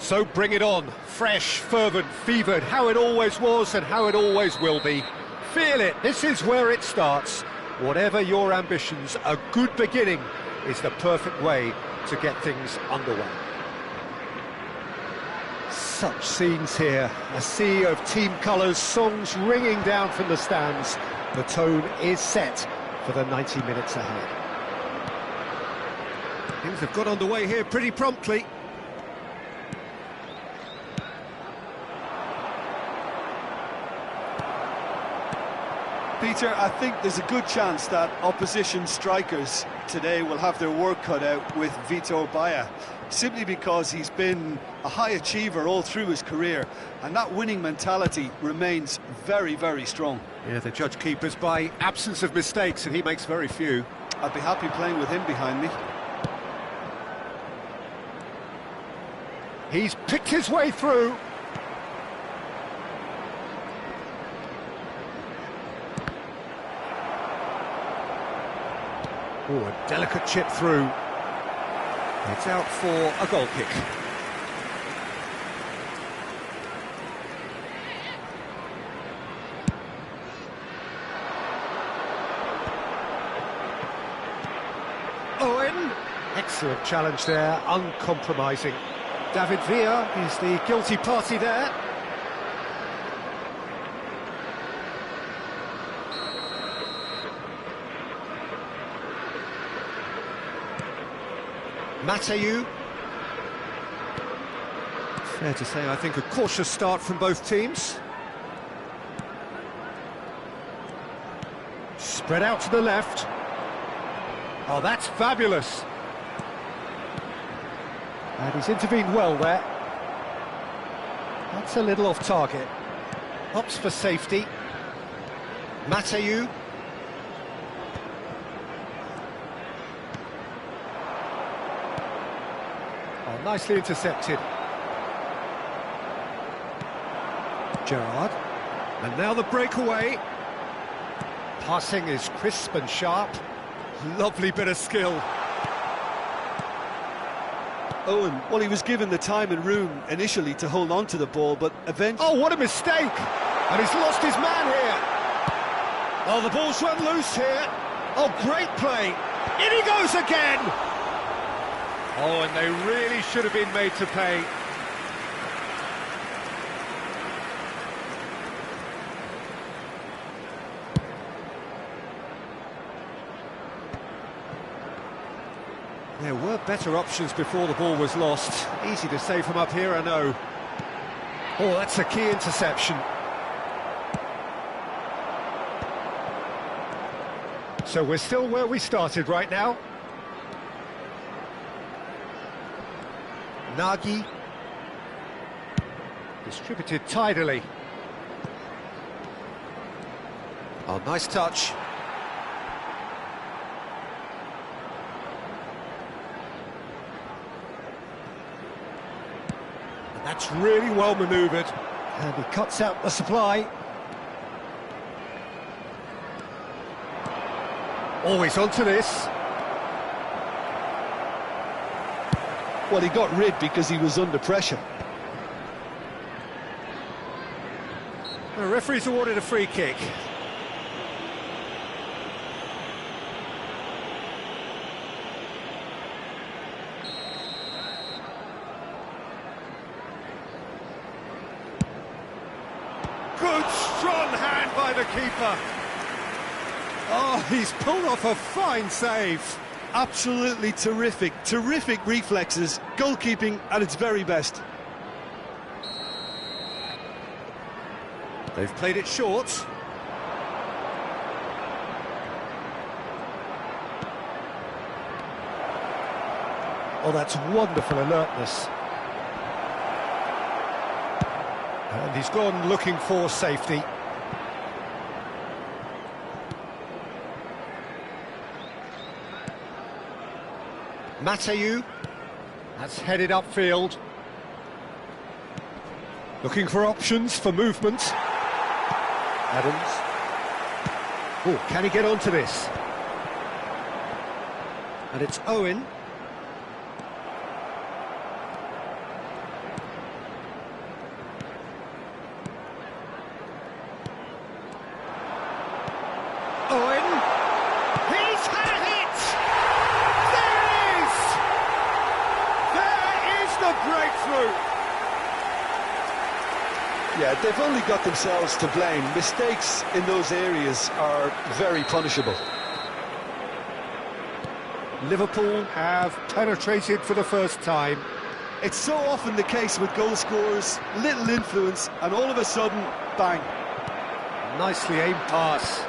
So bring it on, fresh, fervent, fevered, how it always was and how it always will be. Feel it, this is where it starts. Whatever your ambitions, a good beginning is the perfect way to get things underway. Such scenes here, a sea of team colours, songs ringing down from the stands. The tone is set for the 90 minutes ahead. Things have got underway here pretty promptly. Peter, I think there's a good chance that opposition strikers today will have their work cut out with Vitor Baia, simply because he's been a high achiever all through his career, and that winning mentality remains very, very strong. Yeah, the judge keepers by absence of mistakes, and he makes very few. I'd be happy playing with him behind me. He's picked his way through. Oh, a delicate chip through. It's out for a goal kick. Owen! Excellent challenge there, uncompromising. David Villa is the guilty party there. Mateu. Fair to say, I think, a cautious start from both teams. Spread out to the left. Oh, that's fabulous. And he's intervened well there. That's a little off target. Opts for safety. Mateu. Oh, nicely intercepted. Gerrard. And now the breakaway. Passing is crisp and sharp. Lovely bit of skill. Owen, well, he was given the time and room initially to hold on to the ball, but eventually... Oh, what a mistake! And he's lost his man here. Oh, the ball's run loose here. Oh, great play. In he goes again! Oh, and they really should have been made to pay. There were better options before the ball was lost. Easy to say from up here, I know. Oh, that's a key interception. So we're still where we started right now. Nagy. Distributed tidily. Oh, nice touch. That's really well manoeuvred. And he cuts out the supply. Always onto this. Well, he got rid because he was under pressure. The referee's awarded a free kick. Good, strong hand by the keeper. Oh, he's pulled off a fine save. Absolutely terrific, terrific reflexes, goalkeeping at its very best. They've played it short. Oh, that's wonderful alertness. And he's gone looking for safety. Mateu. That's headed upfield. Looking for options for movement. Adams. Oh, can he get onto this? And it's Owen. Yeah, they've only got themselves to blame. Mistakes in those areas are very punishable. Liverpool have penetrated for the first time. It's so often the case with goal scorers, little influence, and all of a sudden, bang. Nicely aimed pass.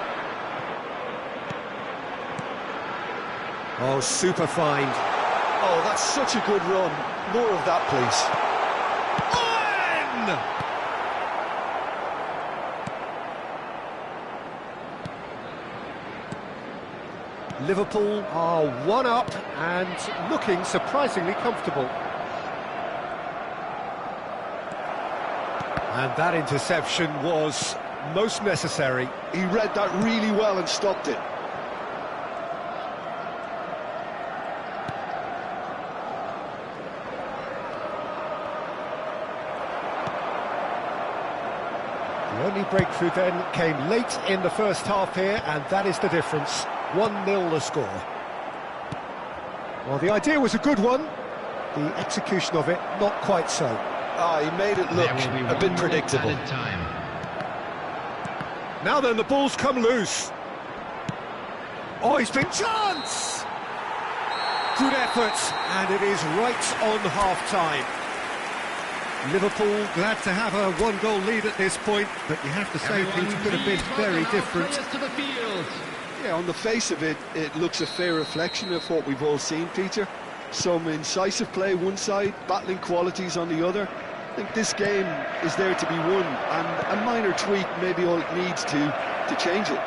Oh, super find. Oh, that's such a good run. More of that, please. Liverpool are one up and looking surprisingly comfortable. And that interception was most necessary. He read that really well and stopped it. The only breakthrough then came late in the first half here, and that is the difference. 1-0 the score. Well, the idea was a good one. The execution of it, not quite so. He made it look a bit predictable. Now then, the ball's come loose. Oh, he's been chance! Good effort, and it is right on half-time. Liverpool glad to have a one-goal lead at this point, but you have to say things could have been very different. Yeah, on the face of it, it looks a fair reflection of what we've all seen, Peter. Some incisive play one side, battling qualities on the other. I think this game is there to be won, and a minor tweak may be all it needs to change it.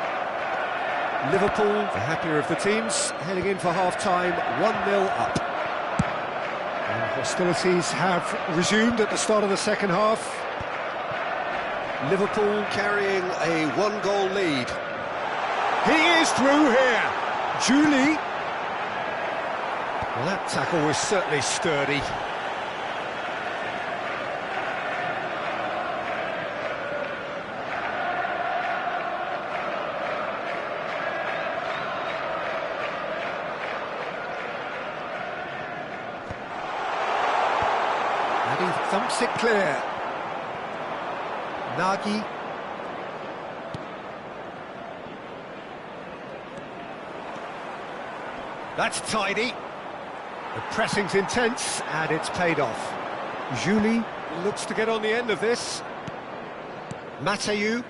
Liverpool, the happier of the teams, heading in for half-time, 1-0 up. And hostilities have resumed at the start of the second half. Liverpool carrying a one-goal lead. He is through here. Julie. Well, that tackle was certainly sturdy. And he thumps it clear. Nagy. That's tidy. The pressing's intense, and it's paid off. Julie looks to get on the end of this. Mathieu.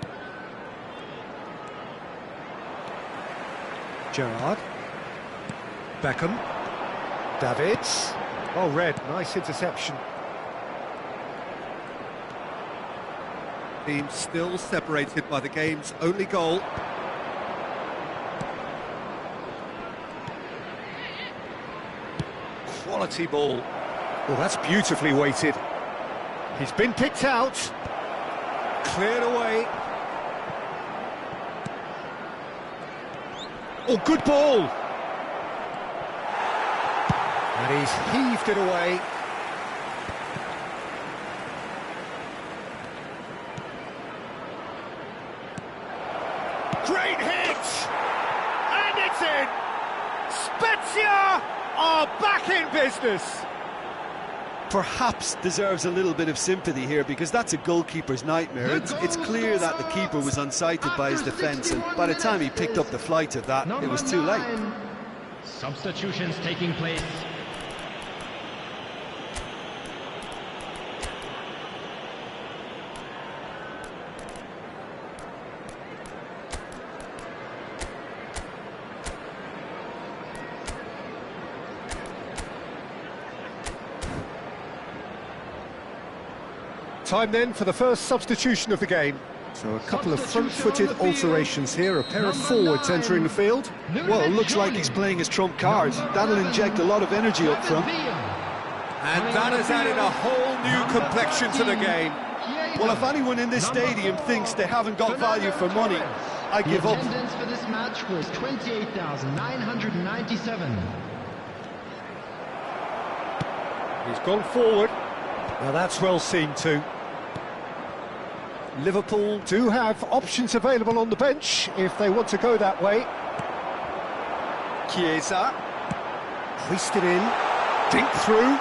Gerrard. Beckham. Davids. Oh, Red, nice interception. Team still separated by the game's only goal. Quality ball. Oh, that's beautifully weighted. He's been picked out. Cleared away. Oh, good ball. And he's heaved it away. Great hit! And it's in! Spezia are back in business! Perhaps deserves a little bit of sympathy here, because that's a goalkeeper's nightmare. It's clear that the keeper was unsighted by his defence, and by the time he picked up the flight of that, it was too late. Substitutions taking place. Time then for the first substitution of the game. So a couple of front-footed alterations here, a pair of forwards entering the field. Well, it looks like he's playing his trump card. That'll inject a lot of energy up front. And that has added a whole new complexion to the game. Well, if anyone in this stadium thinks they haven't got value for money, I give up. The attendance for this match was 28,997. He's gone forward. Now that's well seen too. Liverpool do have options available on the bench if they want to go that way. Chiesa. Hoisted in. Dink through.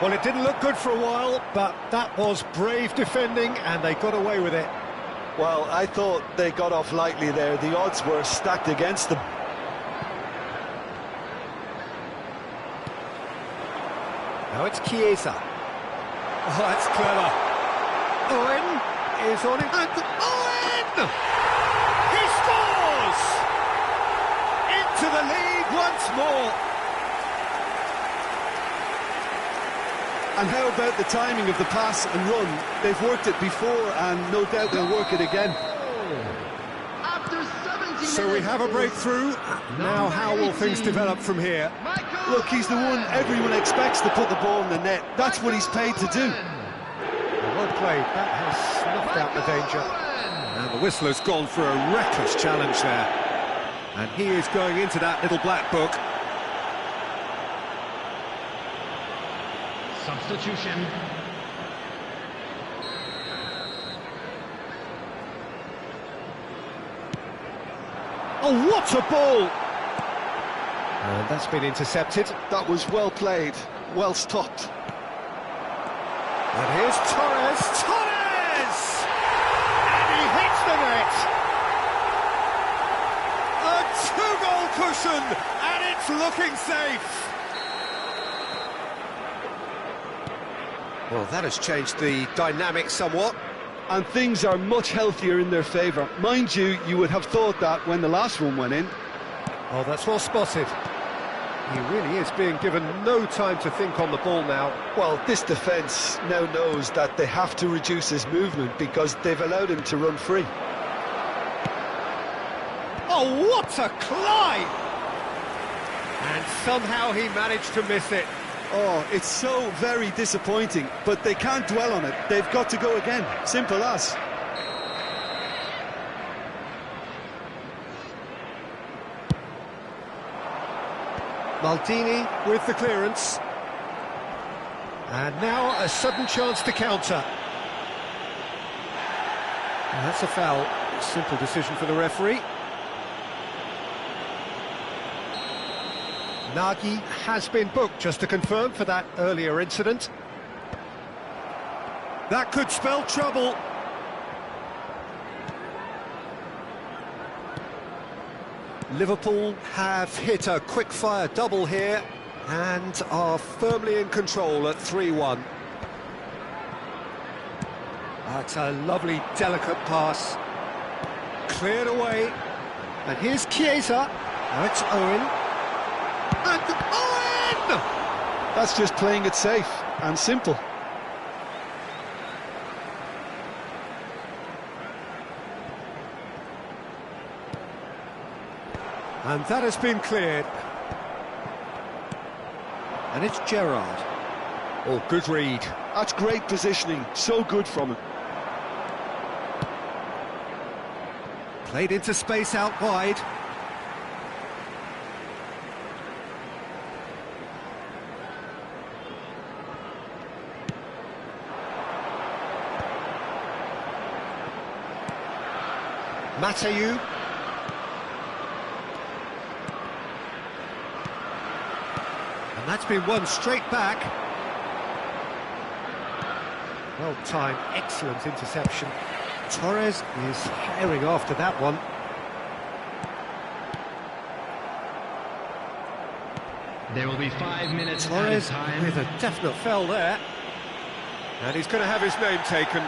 Well, it didn't look good for a while, but that was brave defending, and they got away with it. Well, I thought they got off lightly there. The odds were stacked against them. Now it's Chiesa. Oh, that's clever. Owen is on it. And Owen! He scores! Into the lead once more. And how about the timing of the pass and run? They've worked it before, and no doubt they'll work it again. After 70 So we have a breakthrough. Now how will things develop from here? Look, he's the one everyone expects to put the ball in the net. That's what he's paid to do. Well played. That has snuffed out the danger. And the whistler's gone for a reckless challenge there. And he is going into that little black book. Substitution. Oh, what a ball! And that's been intercepted. That was well played, well stopped. And here's Torres. Torres! And he hits the net! A two-goal cushion, and it's looking safe! Well, that has changed the dynamic somewhat. And things are much healthier in their favour. Mind you, you would have thought that when the last one went in. Oh, that's well spotted. He really is being given no time to think on the ball now. Well, this defence now knows that they have to reduce his movement because they've allowed him to run free. Oh, what a climb! And somehow he managed to miss it. Oh, it's so very disappointing, but they can't dwell on it. They've got to go again. Simple as. Maldini with the clearance. And now a sudden chance to counter. And that's a foul. Simple decision for the referee. Nagy has been booked, just to confirm, for that earlier incident. That could spell trouble. Liverpool have hit a quick-fire double here and are firmly in control at 3-1. That's a lovely, delicate pass. Cleared away. And here's Chiesa. Now it's Owen. And Owen! That's just playing it safe and simple. And that has been cleared. And it's Gerrard. Oh, good read. That's great positioning, so good from him. Played into space out wide. Mateu. And that's been won straight back. Well timed, excellent interception. Torres is firing after that one. There will be 5 minutes Torres time. with a definite foul there. And he's going to have his name taken.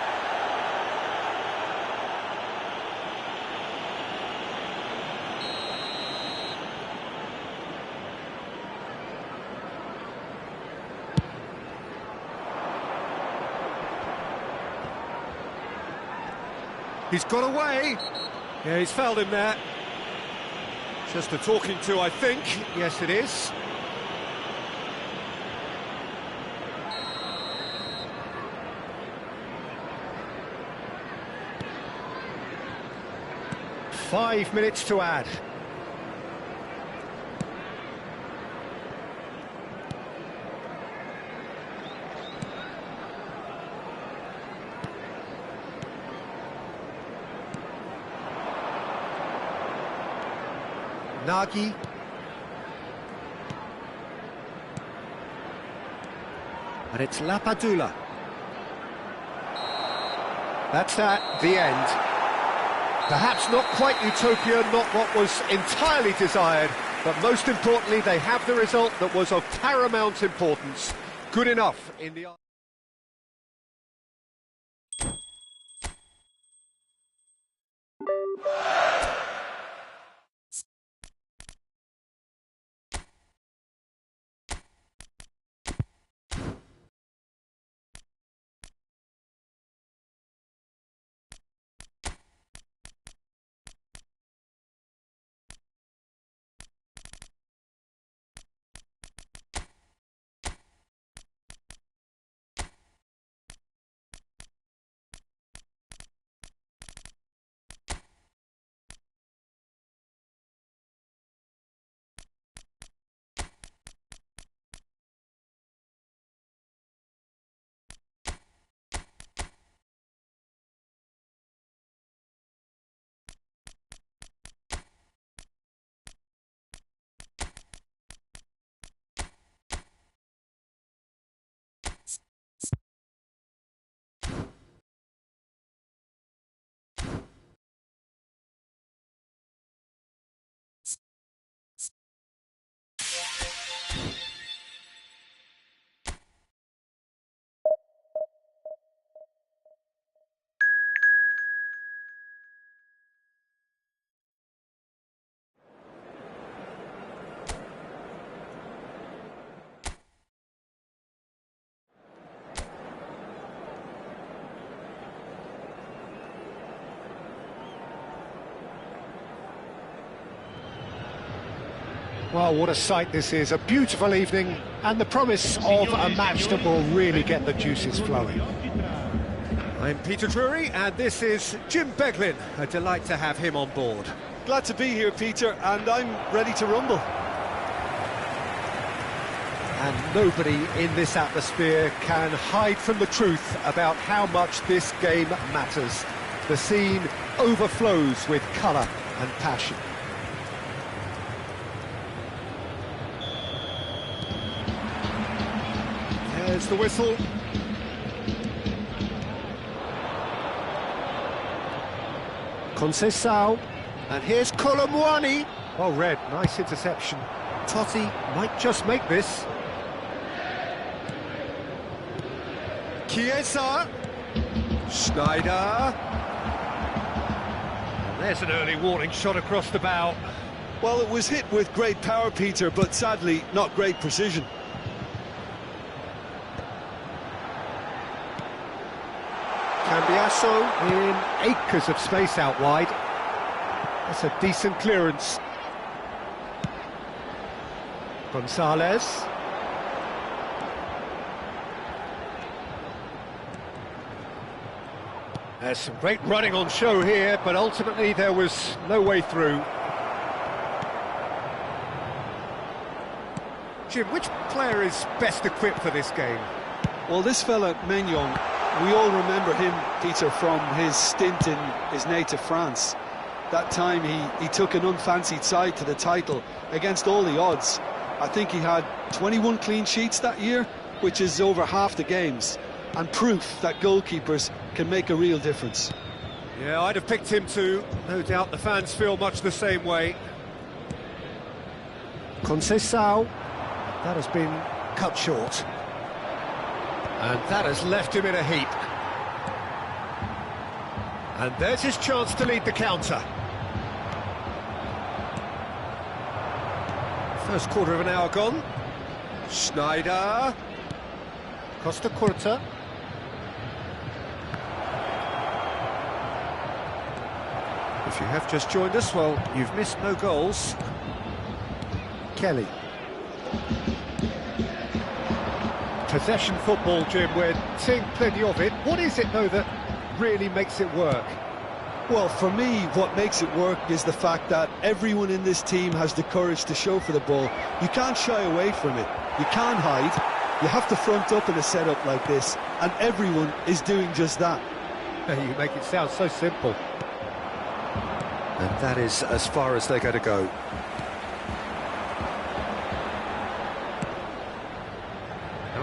He's got away. Yeah, he's fouled him there. Just a talking to, I think. Yes, it is. Five minutes to add. Nagy. And it's Lapadula. That's at the end. Perhaps not quite utopia, not what was entirely desired, but most importantly, they have the result that was of paramount importance. Good enough in the... Well, what a sight this is, a beautiful evening, and the promise of a match that will really get the juices flowing. I'm Peter Drury, and this is Jim Beglin. A delight to have him on board. Glad to be here, Peter, and I'm ready to rumble. And nobody in this atmosphere can hide from the truth about how much this game matters. The scene overflows with colour and passion. There's the whistle. Conceição. And here's Colomwani. Well read, nice interception. Totti might just make this. Chiesa. Schneider. And there's an early warning shot across the bow. Well, it was hit with great power, Peter, but sadly not great precision. Cambiasso in acres of space out wide. That's a decent clearance. Gonzalez. There's some great running on show here, but ultimately there was no way through. Jim, which player is best equipped for this game? Well, this fella, Maignan, we all remember him, Peter, from his stint in his native France. That time he took an unfancied side to the title against all the odds. I think he had 21 clean sheets that year, which is over half the games, and proof that goalkeepers can make a real difference. Yeah, I'd have picked him too. No doubt the fans feel much the same way. Conceição, that has been cut short. And that has left him in a heap. And there's his chance to lead the counter. First quarter of an hour gone. Schneider. Costa Curta. If you have just joined us, well, you've missed no goals. Kelly. Possession football, Jim, we're seeing plenty of it. What is it, though, that really makes it work? Well, for me, what makes it work is the fact that everyone in this team has the courage to show for the ball. You can't shy away from it. You can't hide. You have to front up in a setup like this, and everyone is doing just that. You make it sound so simple. And that is as far as they're going to go.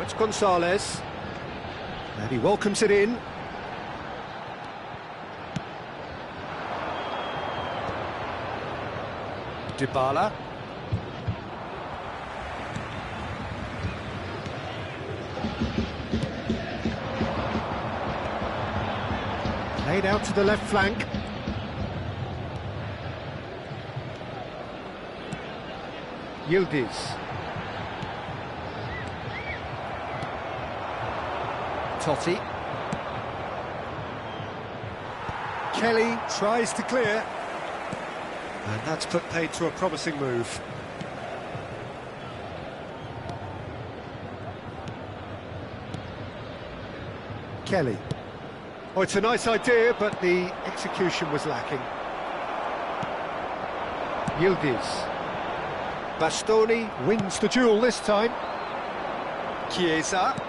That's Gonzalez. And he welcomes it in. Dybala. Played out to the left flank. Yildiz. Totti. Kelly tries to clear. And that's put paid to a promising move. Kelly. Oh, it's a nice idea, but the execution was lacking. Yildiz. Bastoni wins the duel this time. Chiesa.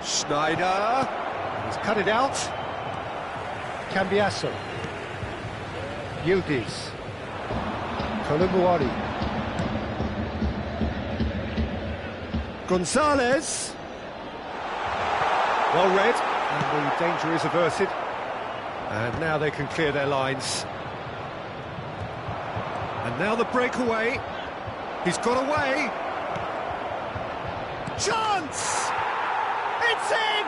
Schneider. He's cut it out. Cambiasso. Yildiz. Kolumuari. Gonzalez. Well read, and the danger is averted. And now they can clear their lines. And now the breakaway. He's got away. Chance! It's in!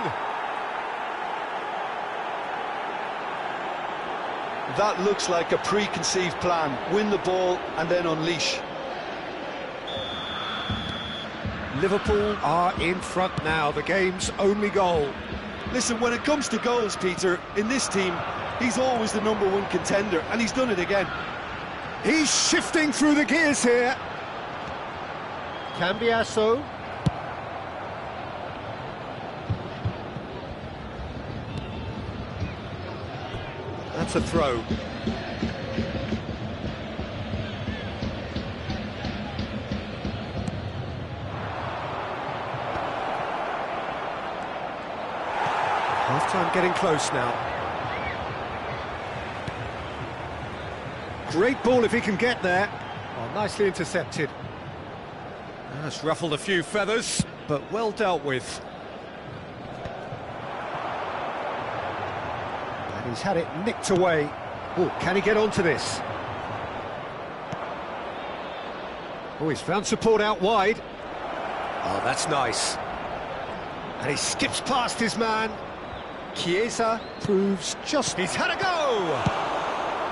That looks like a preconceived plan. Win the ball and then unleash. Liverpool are in front now, the game's only goal. Listen, when it comes to goals, Peter, in this team, he's always the #1 contender, and he's done it again. He's shifting through the gears here. Cambiasso. That's a throw. Half-time getting close now. Great ball if he can get there. Oh, nicely intercepted. That's ruffled a few feathers, but well dealt with. And he's had it nicked away. Oh, can he get onto this? Oh, he's found support out wide. Oh, that's nice. And he skips past his man. Chiesa proves just... He's had a go!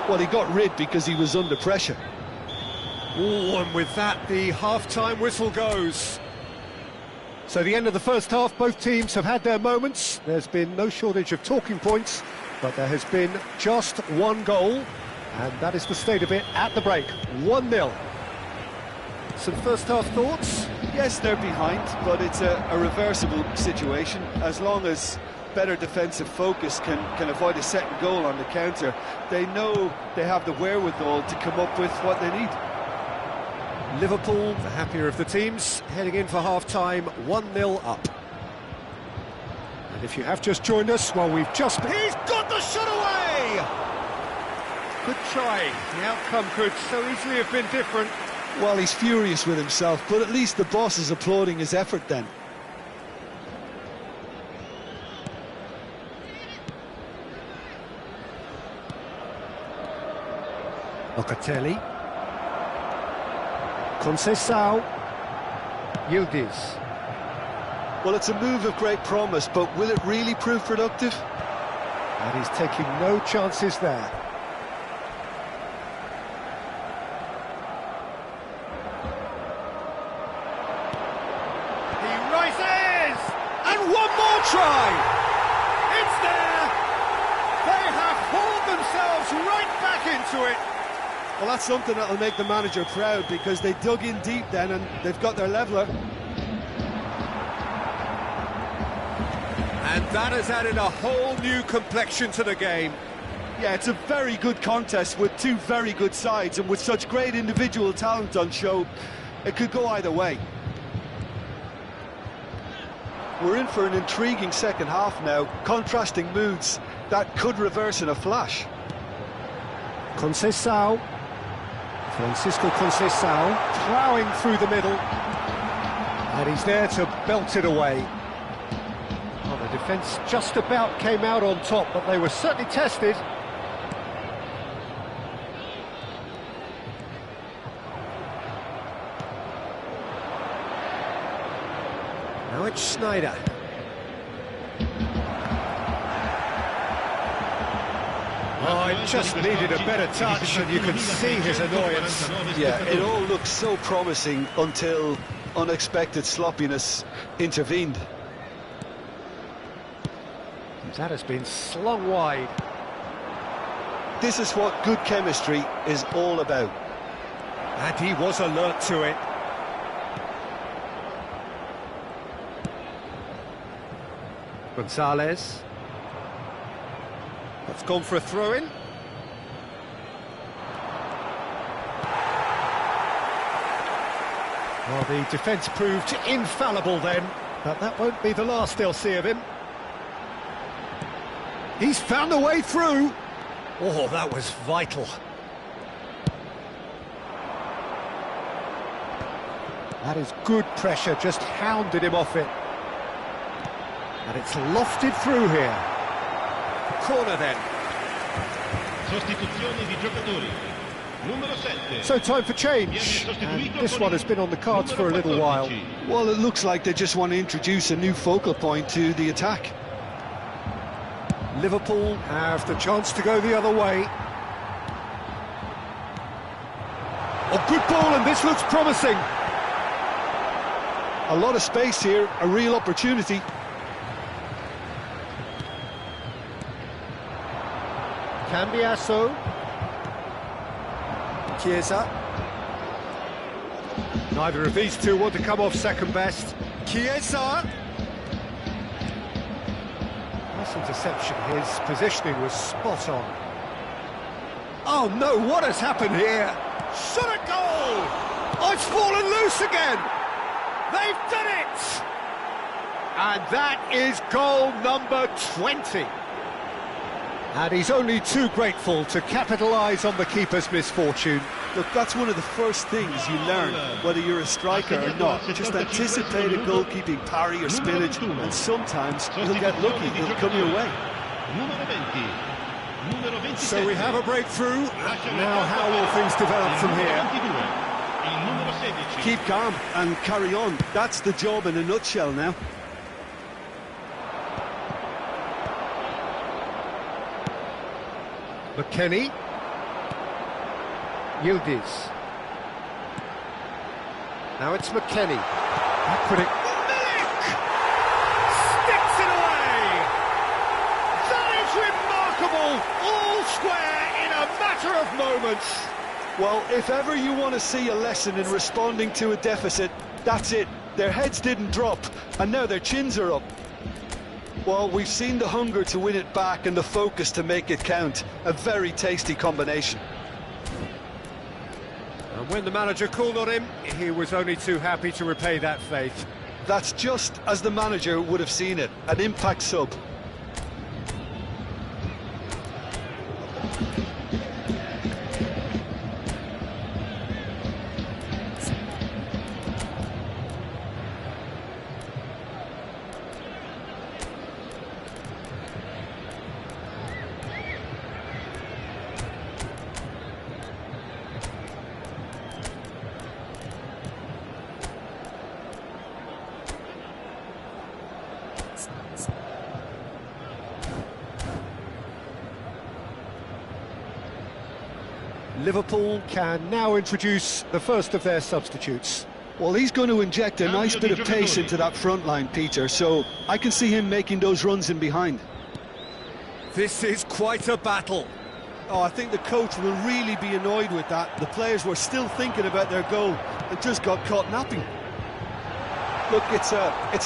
Well, he got rid because he was under pressure. Oh, and with that, the half-time whistle goes. So the end of the first half, both teams have had their moments. There's been no shortage of talking points, but there has been just one goal, and that is the state of it at the break. 1-0. Some first-half thoughts? Yes, they're behind, but it's a reversible situation. As long as better defensive focus can avoid a second goal on the counter, they know they have the wherewithal to come up with what they need. Liverpool, the happier of the teams, heading in for half-time, 1-0 up. And if you have just joined us, well, we've just... He's got the shot away! Good try. The outcome could so easily have been different. Well, he's furious with himself, but at least the boss is applauding his effort then. Locatelli. Conceição. Yildiz. Well, it's a move of great promise, but will it really prove productive? And he's taking no chances there. He rises! And one more try! It's there! They have hauled themselves right back into it! Well, that's something that'll make the manager proud, because they dug in deep then and they've got their leveller. And that has added a whole new complexion to the game. Yeah, it's a very good contest with two very good sides, and with such great individual talent on show, it could go either way. We're in for an intriguing second half now, contrasting moods that could reverse in a flash. Conceição. Francisco Conceição ploughing through the middle. And he's there to belt it away. Well, the defence just about came out on top, but they were certainly tested. Now it's Schneider. Oh, it just needed a better touch, and you can see his annoyance. Yeah, it all looked so promising until unexpected sloppiness intervened. That has been slung wide. This is what good chemistry is all about. And he was alert to it. Gonzalez. That's gone for a throw-in. Well, the defence proved infallible then, but that won't be the last they'll see of him. He's found a way through. Oh, that was vital. That is good pressure, just hounded him off it. And it's lofted through here. Corner then. Sostituzione di giocatori. Numero 7. So time for change, and this one has been on the cards for a little while. Well, it looks like they just want to introduce a new focal point to the attack. Liverpool have the chance to go the other way. Oh, good ball, and this looks promising. A lot of space here, a real opportunity. Cambiasso. Chiesa. Neither of these two want to come off second best. Chiesa. Nice interception, his positioning was spot on. Oh no, what has happened here? Shot a goal! Oh, it's fallen loose again! They've done it! And that is goal number 20. And he's only too grateful to capitalise on the keeper's misfortune. Look, that's one of the first things you learn, whether you're a striker or not. Just anticipate a goalkeeping parry or spillage, and sometimes you'll get lucky, it'll come your way. So we have a breakthrough. Now how will things develop from here? Keep calm and carry on. That's the job in a nutshell now. McKennie. Yildiz. Now it's McKennie. That could it. Milik! Sticks it away! That is remarkable! All square in a matter of moments. Well, if ever you want to see a lesson in responding to a deficit, that's it. Their heads didn't drop, and now their chins are up. Well, we've seen the hunger to win it back and the focus to make it count. A very tasty combination. And when the manager called on him, he was only too happy to repay that faith. That's just as the manager would have seen it, an impact sub. Liverpool can now introduce the first of their substitutes. Well, he's going to inject a nice bit of pace into that front line, Peter, so I can see him making those runs in behind. This is quite a battle. Oh, I think the coach will really be annoyed with that. The players were still thinking about their goal and just got caught napping. Look, it's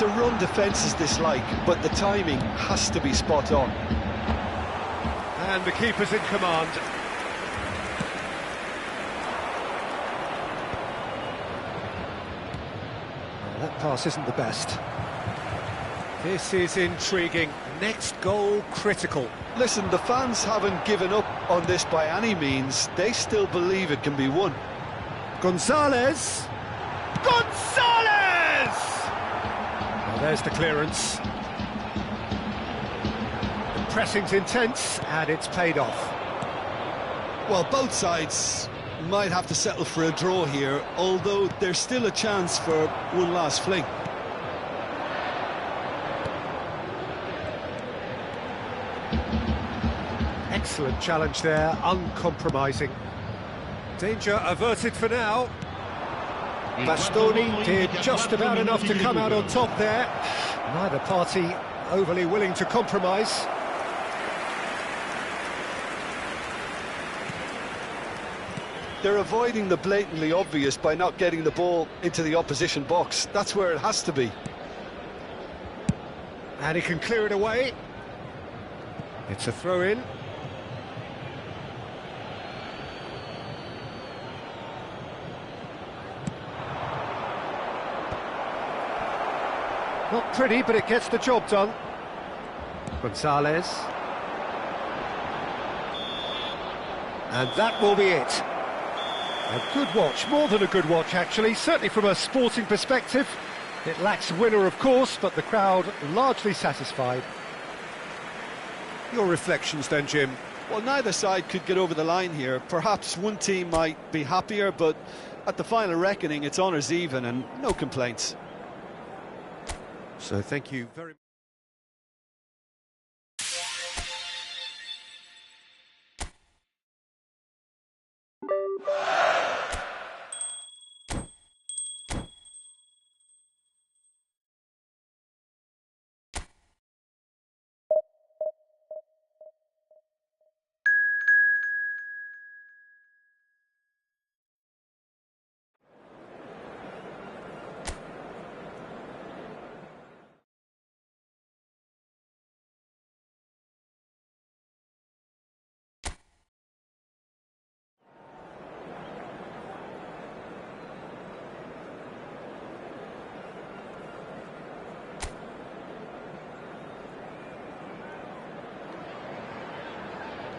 a run defence is dislike, but the timing has to be spot on. And the keeper's in command. That pass isn't the best. This is intriguing. Next goal critical. Listen, the fans haven't given up on this by any means. They still believe it can be won. Gonzalez! Gonzalez! There's the clearance. The pressing's intense, and it's paid off. Well, both sides might have to settle for a draw here, although there's still a chance for one last fling. Excellent challenge there, uncompromising. Danger averted for now. Bastoni did just about enough to come out on top there. Neither party overly willing to compromise. They're avoiding the blatantly obvious by not getting the ball into the opposition box. That's where it has to be. And he can clear it away. It's a throw-in. Not pretty, but it gets the job done. Gonzalez. And that will be it. A good watch, more than a good watch actually, certainly from a sporting perspective. It lacks a winner, of course, but the crowd largely satisfied. Your reflections then, Jim? Well, neither side could get over the line here. Perhaps one team might be happier, but at the final reckoning, it's honours even and no complaints. So thank you very much.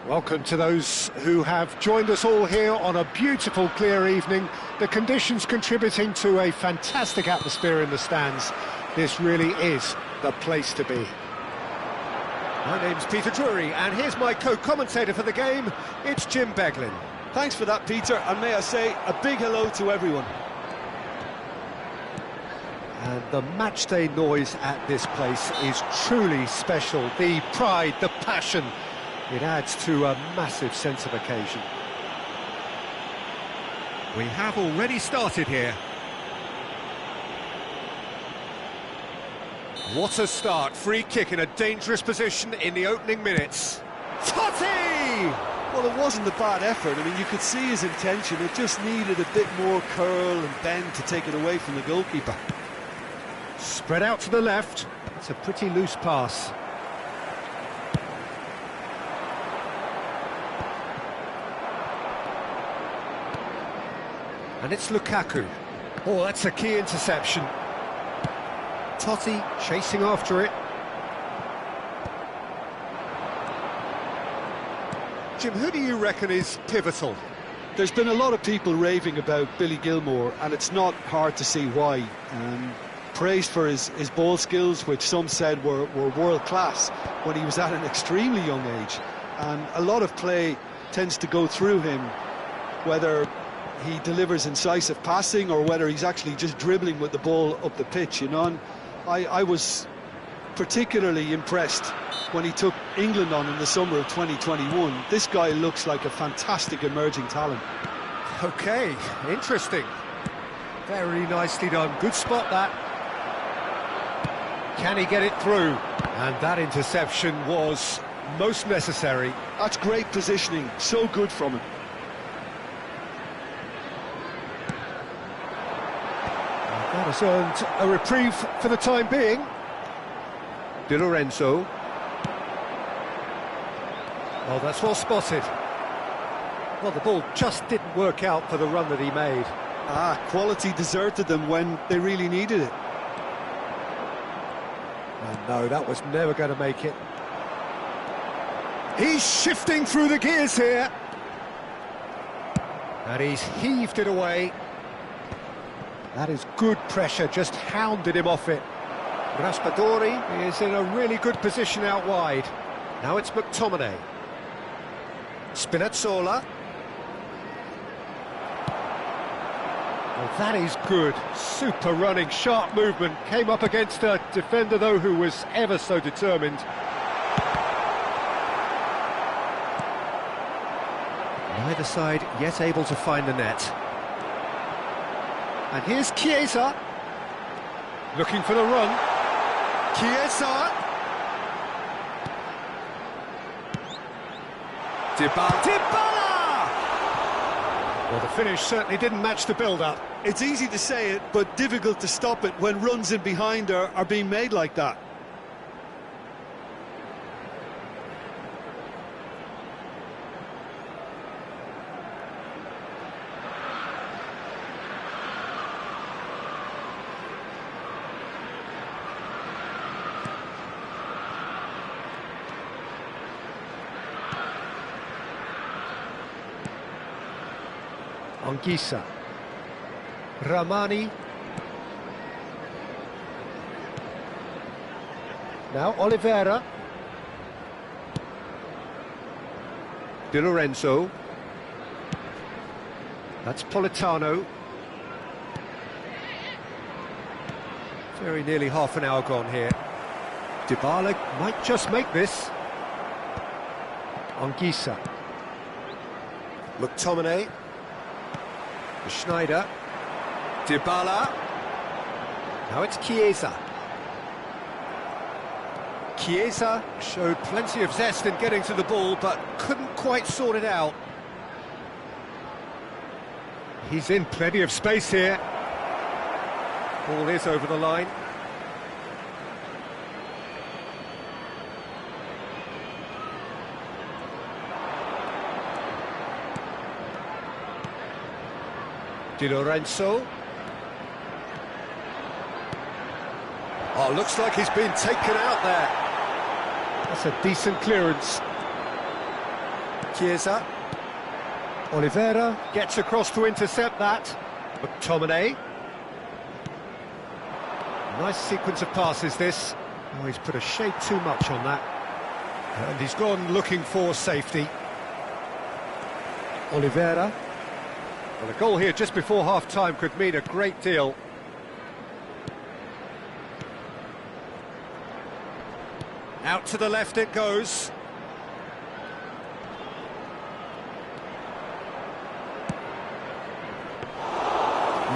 Welcome to those who have joined us all here on a beautiful, clear evening. The conditions contributing to a fantastic atmosphere in the stands. This really is the place to be. My name's Peter Drury, and here's my co-commentator for the game. It's Jim Beglin. Thanks for that, Peter, and may I say a big hello to everyone. And the matchday noise at this place is truly special. The pride, the passion. It adds to a massive sense of occasion. We have already started here. What a start. Free kick in a dangerous position in the opening minutes. Totti! Well, it wasn't a bad effort. I mean, you could see his intention. It just needed a bit more curl and bend to take it away from the goalkeeper. Spread out to the left. It's a pretty loose pass. And it's Lukaku. Oh, that's a key interception. Totti chasing after it. Jim, who do you reckon is pivotal? There's been a lot of people raving about Billy Gilmour, and it's not hard to see why. Praised for his ball skills, which some said were world-class when he was at an extremely young age. And a lot of play tends to go through him, whether he delivers incisive passing or whether he's actually just dribbling with the ball up the pitch, you know. And I was particularly impressed when he took England on in the summer of 2021. This guy looks like a fantastic emerging talent. Okay, interesting. Very nicely done. Good spot, that. Can he get it through? And that interception was most necessary. That's great positioning, so good from him. That has earned a reprieve for the time being. Di Lorenzo. Oh, that's well spotted. Well, the ball just didn't work out for the run that he made. Quality deserted them when they really needed it. And no, that was never going to make it. He's shifting through the gears here. And he's heaved it away. That is good pressure, just hounded him off it. Raspadori is in a really good position out wide. Now it's McTominay. Spinazzola. Well, that is good. Super running, sharp movement. Came up against a defender, though, who was ever so determined. Neither side yet able to find the net. And here's Chiesa. Looking for the run. Chiesa. Dybala! Well, the finish certainly didn't match the build-up. It's easy to say it, but difficult to stop it when runs in behind are being made like that. Anguissa. Ramani. Now Oliveira. Di Lorenzo. That's Politano. Very nearly half an hour gone here. Dybala might just make this. Anguissa. McTominay. Schneider. Dybala. Now it's Chiesa. Chiesa showed plenty of zest in getting to the ball, but couldn't quite sort it out. He's in plenty of space here. Ball is over the line. Di Lorenzo. Oh, looks like he's been taken out there. That's a decent clearance. Chiesa. Oliveira gets across to intercept that. McTominay. Nice sequence of passes, this. Oh, he's put a shade too much on that. And he's gone looking for safety. Oliveira. Well, a goal here just before half-time could mean a great deal. Out to the left it goes.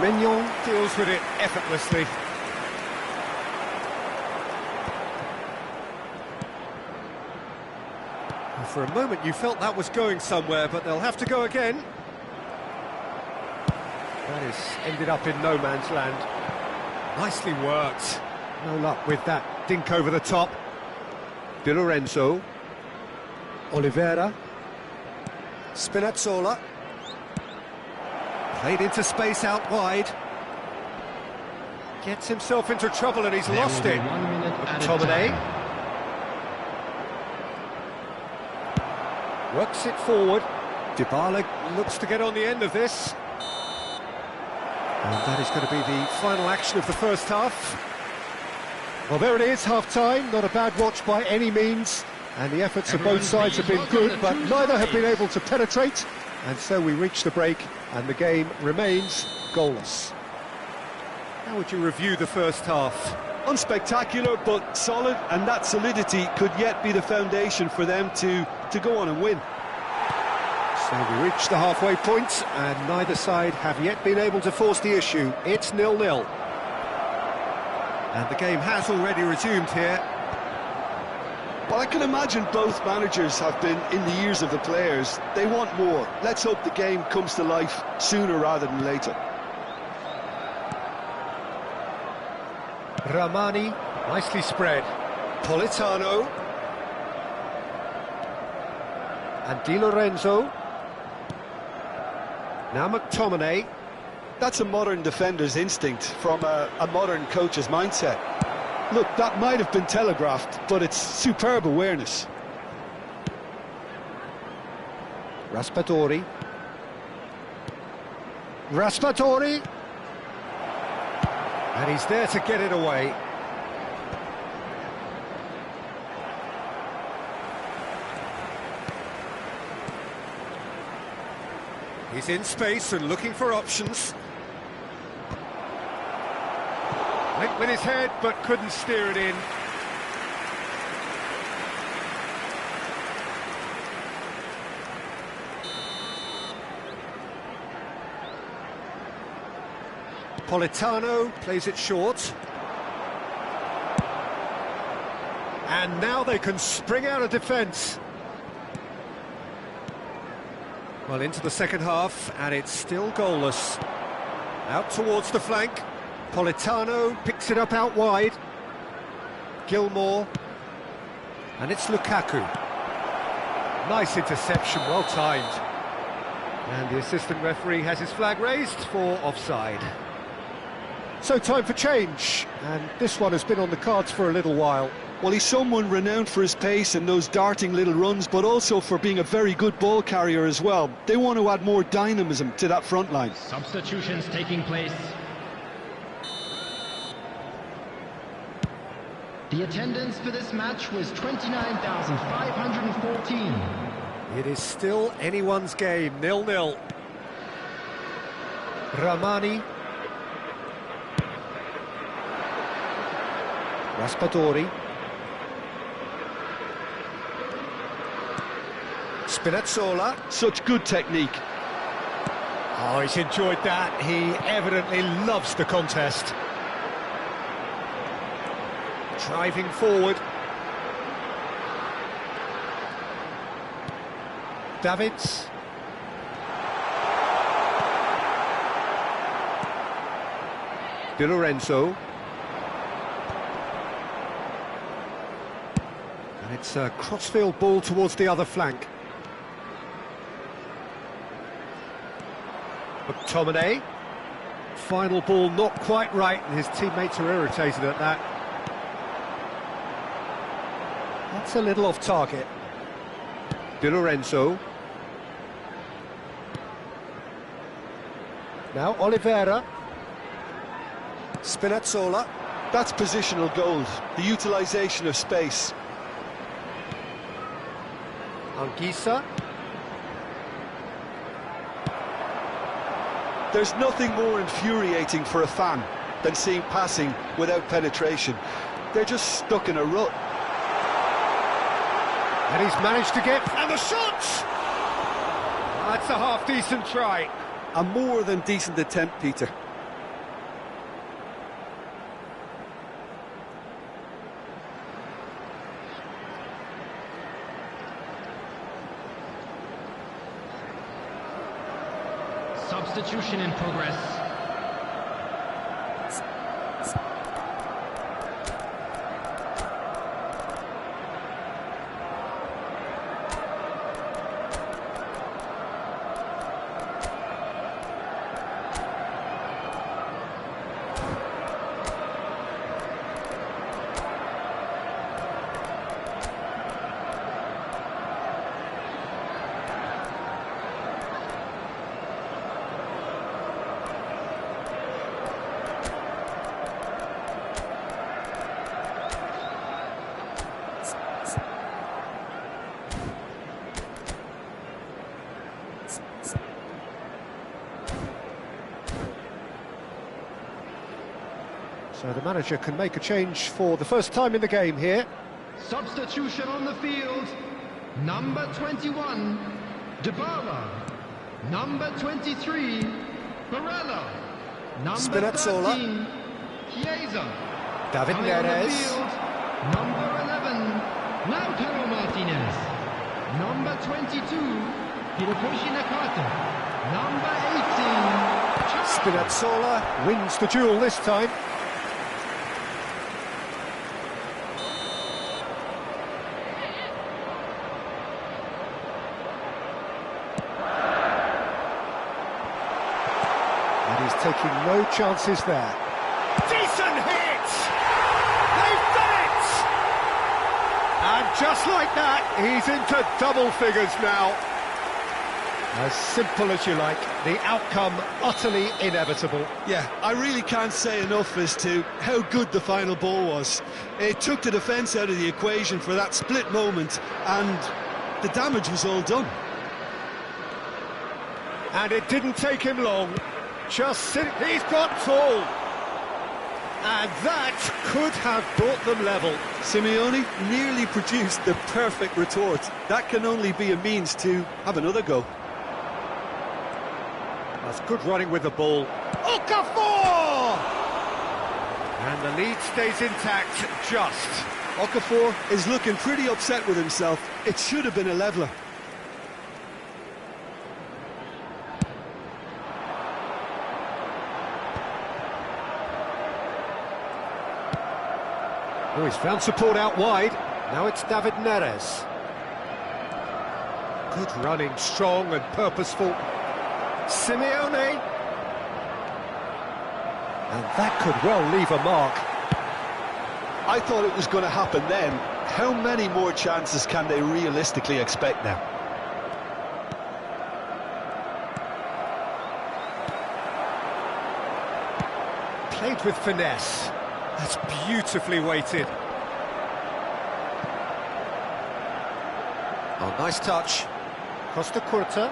Mignon deals with it effortlessly. And for a moment you felt that was going somewhere, but they'll have to go again. That is ended up in no man's land. Nicely worked. No luck with that dink over the top. Di Lorenzo. Oliveira. Spinazzola. Played into space out wide. Gets himself into trouble and he's lost it. McTominay. Works it forward. Dybala looks to get on the end of this. And that is going to be the final action of the first half. Well, there it is, half-time. Not a bad watch by any means. And the efforts of both sides have been good, but neither have been able to penetrate. And so we reach the break, and the game remains goalless. How would you review the first half? Unspectacular, but solid, and that solidity could yet be the foundation for them to go on and win. So we reach the halfway point, and neither side have yet been able to force the issue. It's 0-0. And the game has already resumed here. Well, I can imagine both managers have been in the ears of the players. They want more. Let's hope the game comes to life sooner rather than later. Ramani, nicely spread. Politano. And Di Lorenzo. Now McTominay. That's a modern defender's instinct from a modern coach's mindset. Look, that might have been telegraphed, but it's superb awareness. Raspadori. Raspadori! And he's there to get it away. He's in space and looking for options. Went with his head, but couldn't steer it in. Politano plays it short. And now they can spring out of defence. Well, into the second half, and it's still goalless. Out towards the flank. Politano picks it up out wide. Gilmour. And it's Lukaku. Nice interception, well timed. And the assistant referee has his flag raised for offside. So time for change, and this one has been on the cards for a little while. Well, he's someone renowned for his pace and those darting little runs, but also for being a very good ball carrier as well. They want to add more dynamism to that front line. Substitutions taking place. The attendance for this match was 29,514. It is still anyone's game, 0-0. Ramani. Raspadori. Spinazzola. Such good technique. Oh, he's enjoyed that. He evidently loves the contest. Driving forward. Davids. Di Lorenzo. And it's a crossfield ball towards the other flank. McTominay. Final ball not quite right, and his teammates are irritated at that. That's a little off target. Di Lorenzo. Now Oliveira. Spinazzola. That's positional gold, the utilisation of space. Anguissa. There's nothing more infuriating for a fan than seeing passing without penetration. They're just stuck in a rut. And he's managed to get... And the shots! That's a half-decent try. A more than decent attempt, Peter. Substitution in progress. So the manager can make a change for the first time in the game here. Substitution on the field. Number 21, Dybala. Number 23, Barella. Number Spinazzola. 13, Chiesa. David Coming on the Neres. field, number 11, Lautaro Martinez. Number 22, Hirokoshi Nakata. Number 18, Spinazzola wins the duel this time. And he's taking no chances there. Decent hit! They've done it! And just like that, he's into double figures now. As simple as you like, the outcome utterly inevitable. Yeah, I really can't say enough as to how good the final ball was. It took the defence out of the equation for that split moment, and the damage was all done. And it didn't take him long. He's got tall. And that could have brought them level. Simeone nearly produced the perfect retort. That can only be a means to have another go. That's good running with the ball. Okafor! And the lead stays intact, just. Okafor is looking pretty upset with himself. It should have been a leveller. Oh, he's found support out wide. Now it's David Neres. Good running, strong and purposeful. Simeone. And that could well leave a mark. I thought it was going to happen then. How many more chances can they realistically expect now? Played with finesse. That's beautifully weighted. Oh, nice touch. Costa Curta.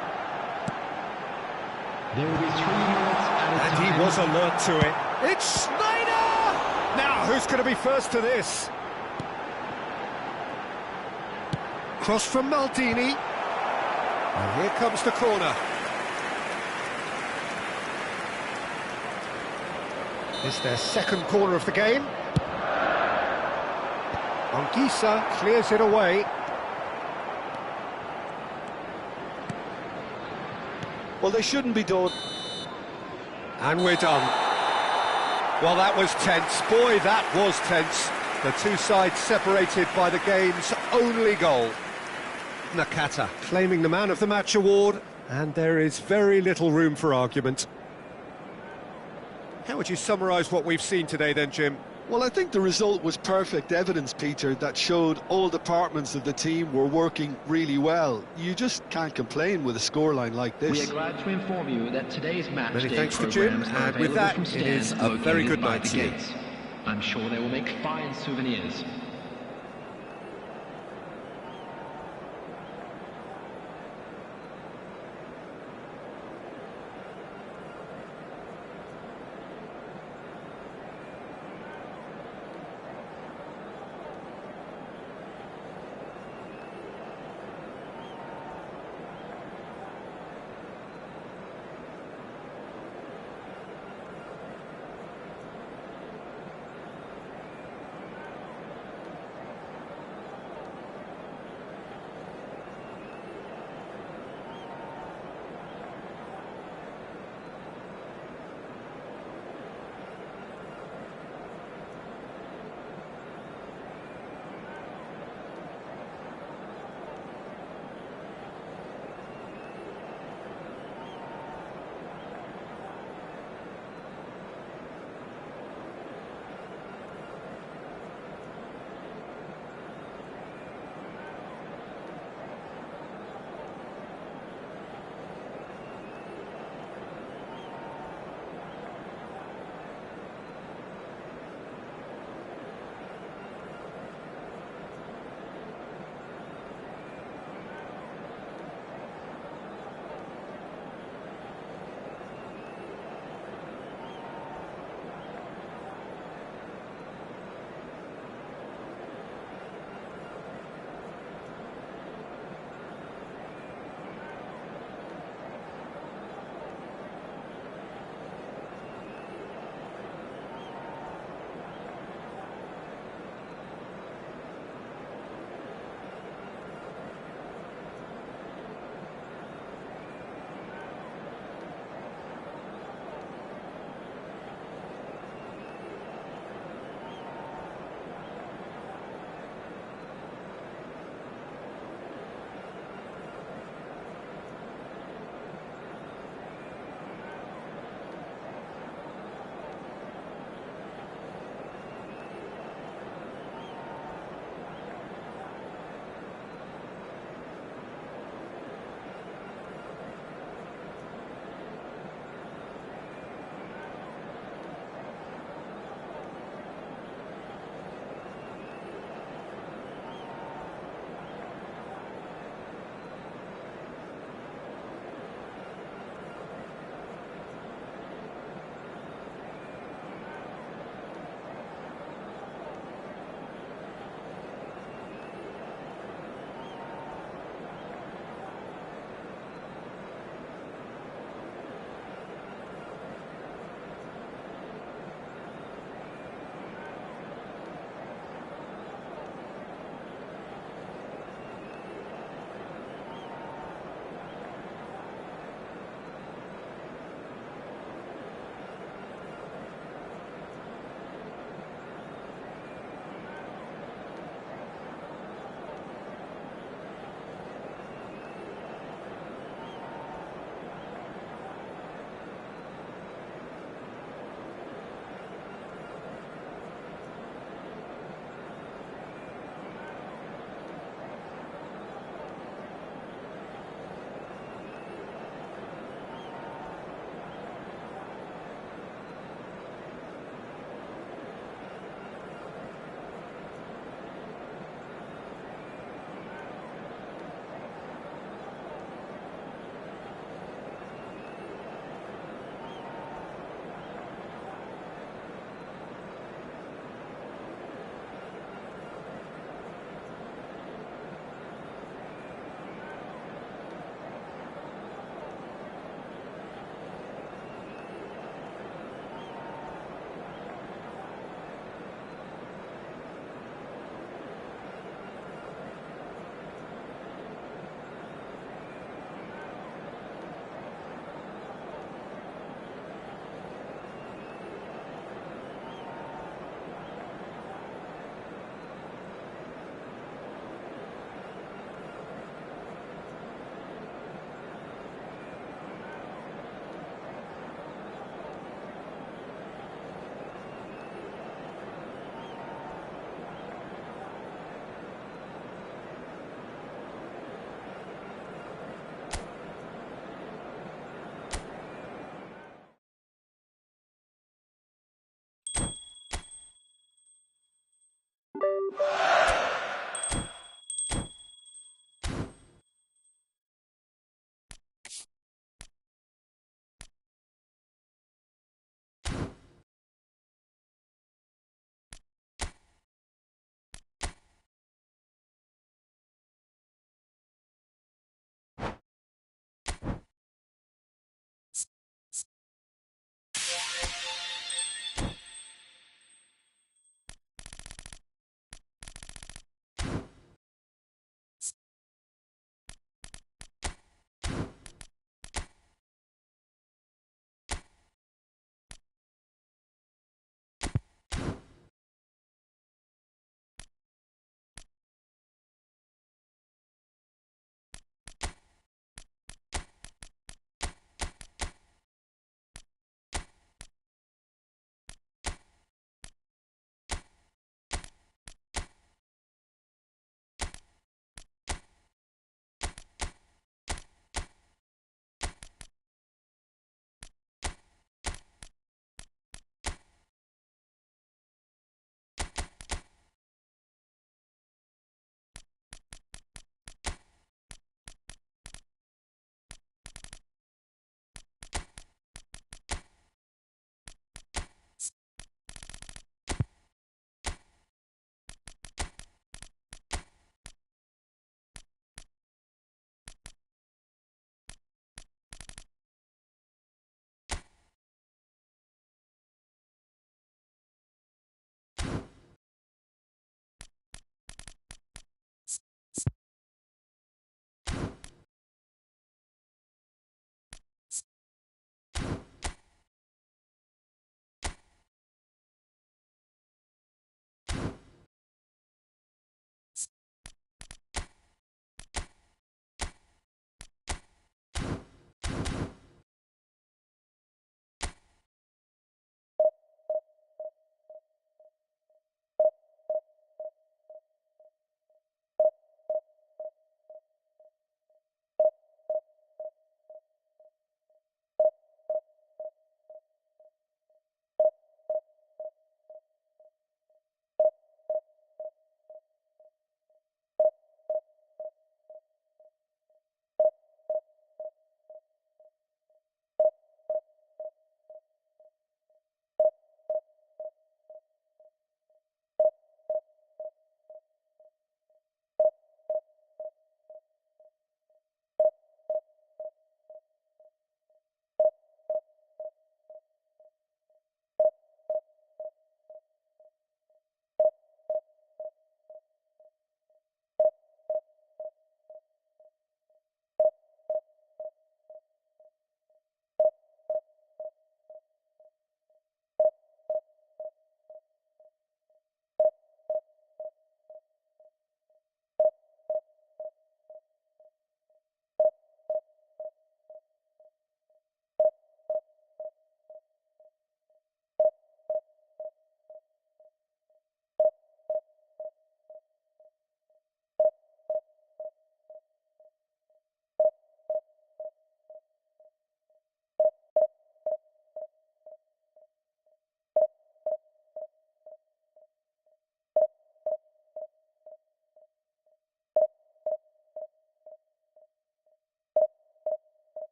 There will be 3 minutes at a And time. he was alert to it. It's Schneider! Now, who's going to be first to this? Cross from Maldini. And here comes the corner. It's their second corner of the game. Anguissa clears it away. Well, they shouldn't be done. And we're done. Well, that was tense. Boy, that was tense. The two sides separated by the game's only goal. Nakata claiming the Man of the Match award, and there is very little room for argument. How would you summarise what we've seen today then, Jim? Well, I think the result was perfect evidence, Peter, that showed all departments of the team were working really well. You just can't complain with a scoreline like this. We are glad to inform you that today's match Many day thanks to Jim, programs are and with available that, from it is stands a very located good by night the to you. gates. I'm sure they will make fine souvenirs.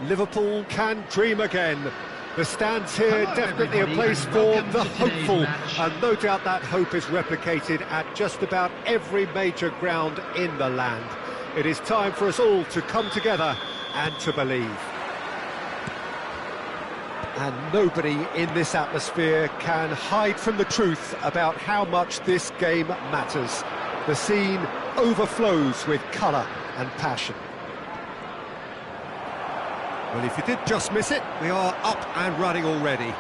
Liverpool can dream again. The stands here definitely a place for the hopeful, and no doubt that hope is replicated at just about every major ground in the land. It is time for us all to come together and to believe. And nobody in this atmosphere can hide from the truth about how much this game matters. The scene overflows with colour and passion. Well, if you did just miss it, we are up and running already.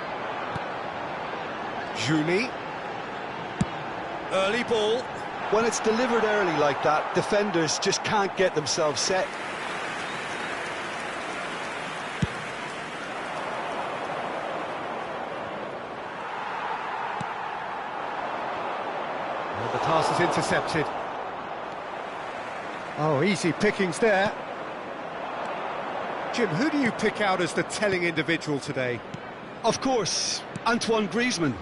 Julie. Early ball. When it's delivered early like that, defenders just can't get themselves set. And the pass is intercepted. Oh, easy pickings there. Jim, who do you pick out as the telling individual today? Of course, Antoine Griezmann.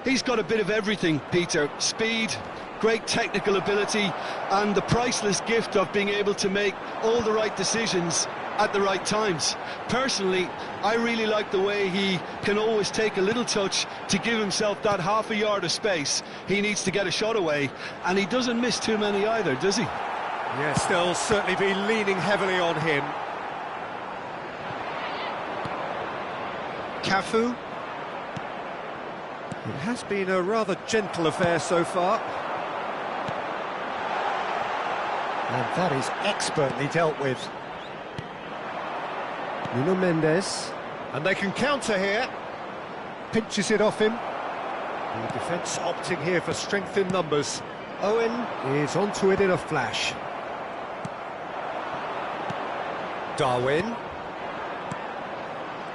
He's got a bit of everything, Peter. Speed, great technical ability, and the priceless gift of being able to make all the right decisions at the right times. Personally, I really like the way he can always take a little touch to give himself that half a yard of space. He needs to get a shot away, and he doesn't miss too many either, does he? Yes, they'll certainly be leaning heavily on him. Cafu. It has been a rather gentle affair so far. And that is expertly dealt with. Nuno Mendes. And they can counter here. Pinches it off him. The defence opting here for strength in numbers. Owen is onto it in a flash. Darwin.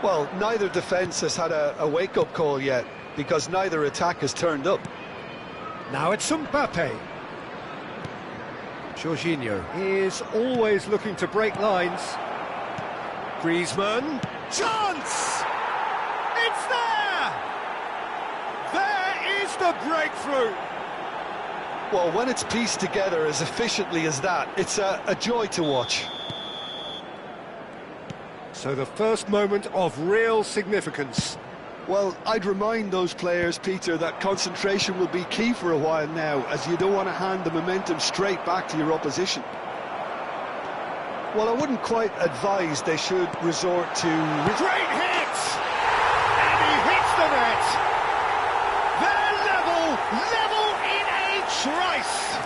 Well, neither defence has had a wake-up call yet, because neither attack has turned up. Now it's Mbappe. Jorginho is always looking to break lines. Griezmann. Chance! It's there! There is the breakthrough! Well, when it's pieced together as efficiently as that, it's a joy to watch. So the first moment of real significance. Well, I'd remind those players, Peter, that concentration will be key for a while now, as you don't want to hand the momentum straight back to your opposition. Well, I wouldn't quite advise they should resort to... Great hit! And he hits the net! They're level in a trice!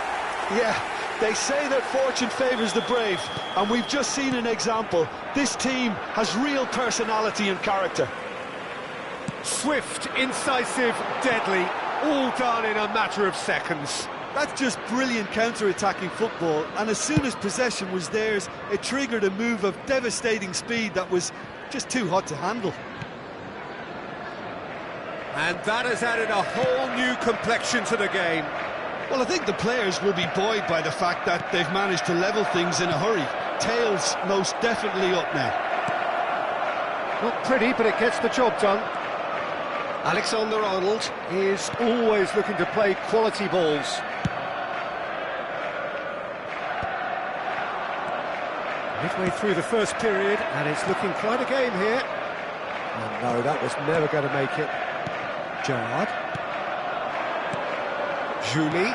Yeah, they say that fortune favours the brave, and we've just seen an example. This team has real personality and character. Swift, incisive, deadly, all done in a matter of seconds. That's just brilliant counter-attacking football, and as soon as possession was theirs, it triggered a move of devastating speed that was just too hot to handle. And that has added a whole new complexion to the game. Well, I think the players will be buoyed by the fact that they've managed to level things in a hurry. Tails most definitely up now. Not pretty, but it gets the job done. Alexander-Arnold is always looking to play quality balls. Midway through the first period, and it's looking quite a game here. And no, that was never going to make it. Gerrard. Julie.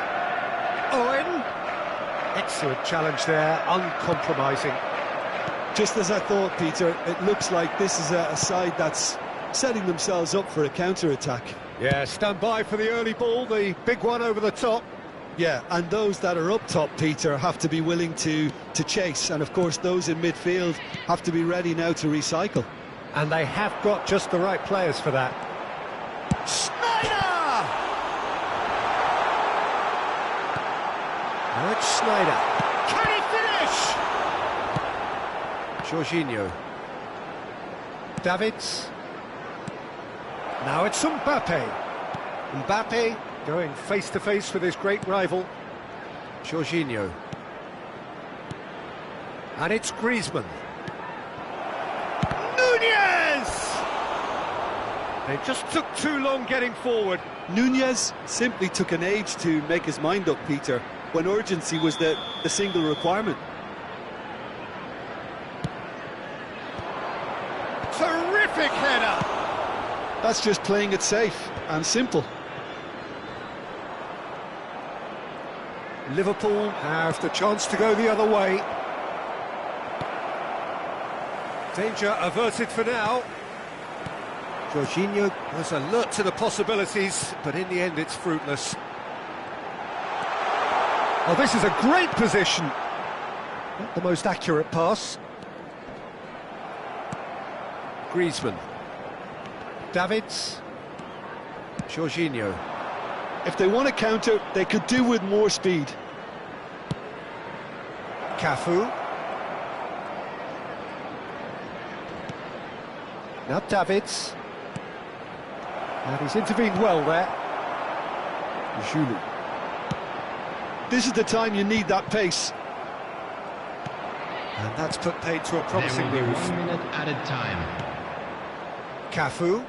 Owen. Excellent challenge there, uncompromising. Just as I thought, Peter, it looks like this is a side that's setting themselves up for a counter-attack. Yeah, stand by for the early ball, the big one over the top. Yeah, and those that are up top, Peter, have to be willing to chase. And, of course, those in midfield have to be ready now to recycle. And they have got just the right players for that. Snyder! Now it's Snyder. Can he finish? Jorginho. Davids. Now it's Mbappe. Mbappe going face-to-face with his great rival, Jorginho. And it's Griezmann. Nunez! They just took too long getting forward. Nunez simply took an age to make his mind up, Peter, when urgency was the single requirement. That's just playing it safe and simple. Liverpool have the chance to go the other way. Danger averted for now. Jorginho was alert to the possibilities, but in the end it's fruitless. Oh, this is a great position. Not the most accurate pass. Griezmann. Davids. Jorginho. If they want to counter, they could do with more speed. Cafu. Now Davids. And he's intervened well there. Jules. This is the time you need that pace. And that's put paid to a promising There will be move. 1 minute added time. Cafu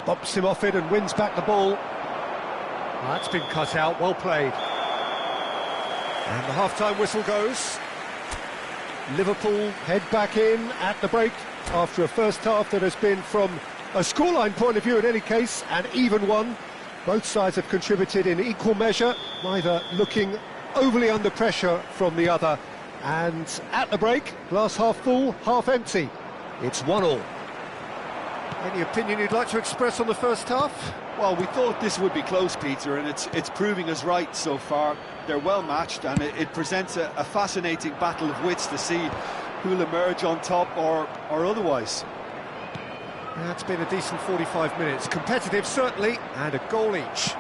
bops him off it and wins back the ball. That's been cut out, well played. And the half-time whistle goes. Liverpool head back in at the break after a first half that has been, from a scoreline point of view in any case, an even one. Both sides have contributed in equal measure, neither looking overly under pressure from the other. And at the break, glass half full, half empty. It's 1-1. Any opinion you'd like to express on the first half? Well, we thought this would be close, Peter, and it's proving us right so far. They're well matched, and it presents a fascinating battle of wits to see who'll emerge on top or otherwise. That's been a decent 45 minutes. Competitive, certainly, and a goal each.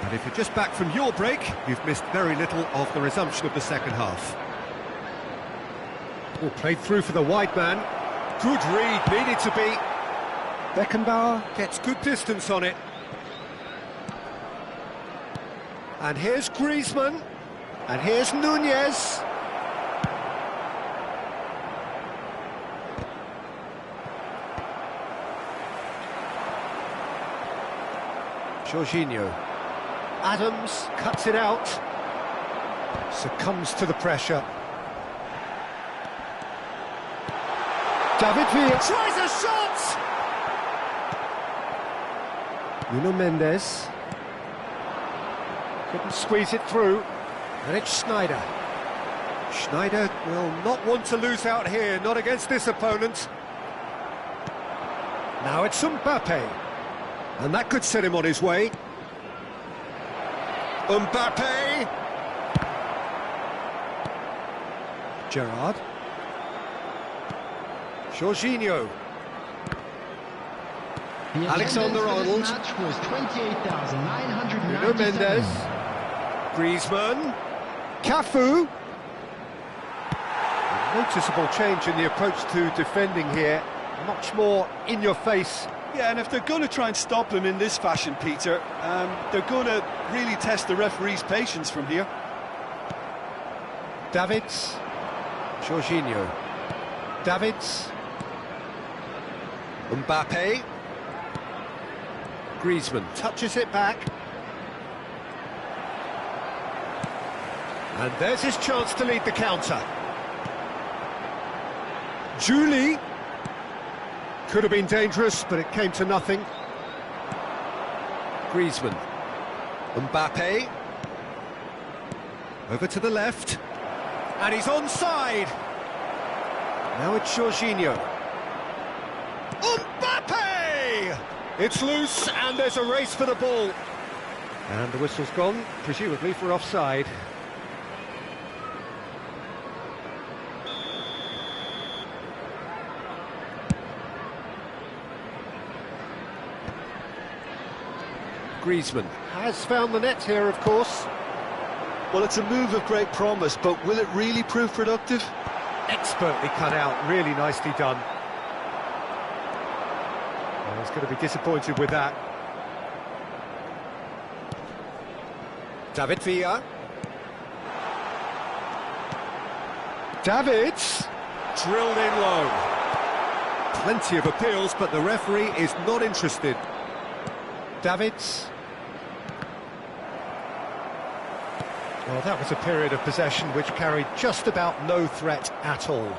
But if you're just back from your break, you've missed very little of the resumption of the second half. All played through for the wide man. Good read, needed to be. Beckenbauer gets good distance on it. And here's Griezmann. And here's Nunez. Jorginho. Adams cuts it out. Succumbs to the pressure. David Villa tries a shot! Nuno Mendes. Couldn't squeeze it through. And it's Schneider. Schneider will not want to lose out here, not against this opponent. Now it's Mbappe. And that could set him on his way. Mbappe! Gerrard. Jorginho. The Alexander attendance for Arnold. this match was 28,997. Nuno Mendes. Griezmann. Cafu. A noticeable change in the approach to defending here. Much more in your face. Yeah, and if they're going to try and stop him in this fashion, Peter, they're going to really test the referee's patience from here. Davids. Jorginho. Davids. Mbappe. Griezmann touches it back. And there's his chance to lead the counter. Julie. Could have been dangerous, but it came to nothing. Griezmann. Mbappe. Over to the left. And he's onside. Now it's Jorginho. Mbappe! It's loose, and there's a race for the ball. And the whistle's gone, presumably for offside. Griezmann has found the net here, of course. Well, it's a move of great promise, but will it really prove productive? Expertly cut out, really nicely done. Well, he's going to be disappointed with that. David Villa. Davids. Drilled in low. Plenty of appeals, but the referee is not interested. Davids. Well, that was a period of possession which carried just about no threat at all.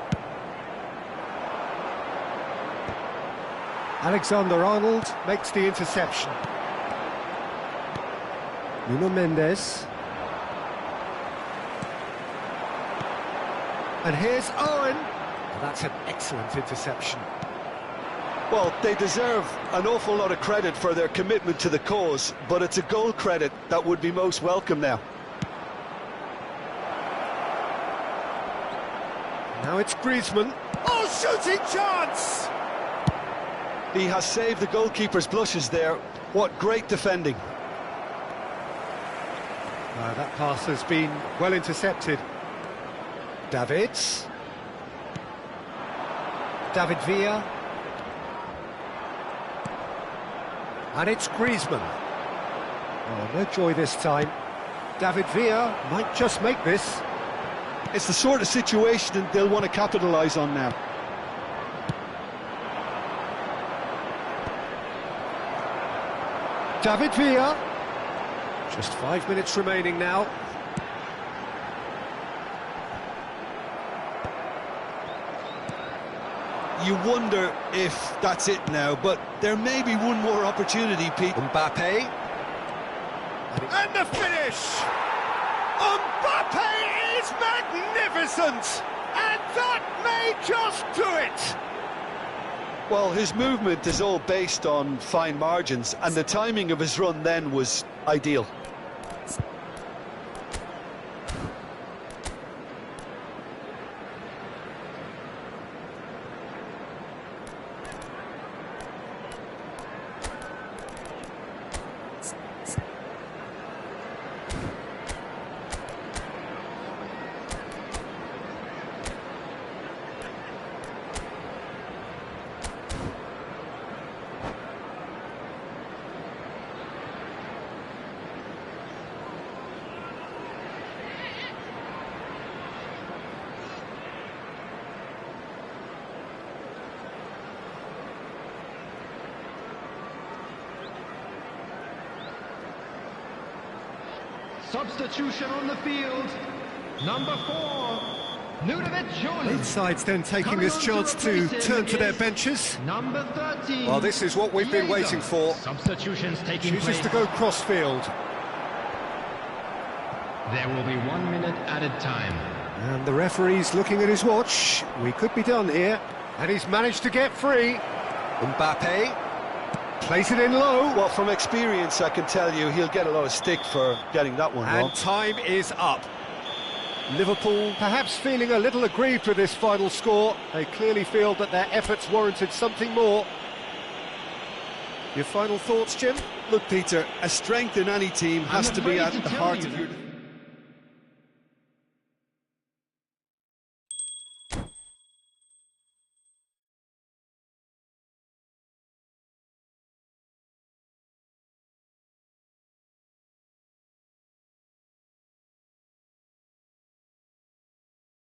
Alexander-Arnold makes the interception. Nuno Mendes. And here's Owen. Well, that's an excellent interception. Well, they deserve an awful lot of credit for their commitment to the cause, but it's a goal credit that would be most welcome now. Now it's Griezmann. Oh, shooting chance! He has saved the goalkeeper's blushes there. What great defending. That pass has been well intercepted. David Villa. And it's Griezmann. Oh, no joy this time. David Villa might just make this. It's the sort of situation they'll want to capitalise on now. David Villa. Just 5 minutes remaining now. You wonder if that's it now, but there may be one more opportunity, Pete. Mbappe. And the finish! Mbappe is magnificent! And that may just do it! Well, his movement is all based on fine margins, and the timing of his run then was ideal. Substitution on the field. Number 4, Nudovic Jones. Both sides then taking this chance to turn to their benches. Number 13. Well, this is what we've been waiting for. Substitutions taking place. Chooses to go cross-field. There will be 1 minute added time. And the referee's looking at his watch. We could be done here. And he's managed to get free. Mbappe plays it in low. Well, from experience, I can tell you he'll get a lot of stick for getting that one wrong. And time is up. Liverpool perhaps feeling a little aggrieved with this final score. They clearly feel that their efforts warranted something more. Your final thoughts, Jim? Look, Peter, a strength in any team has to be at the heart of your...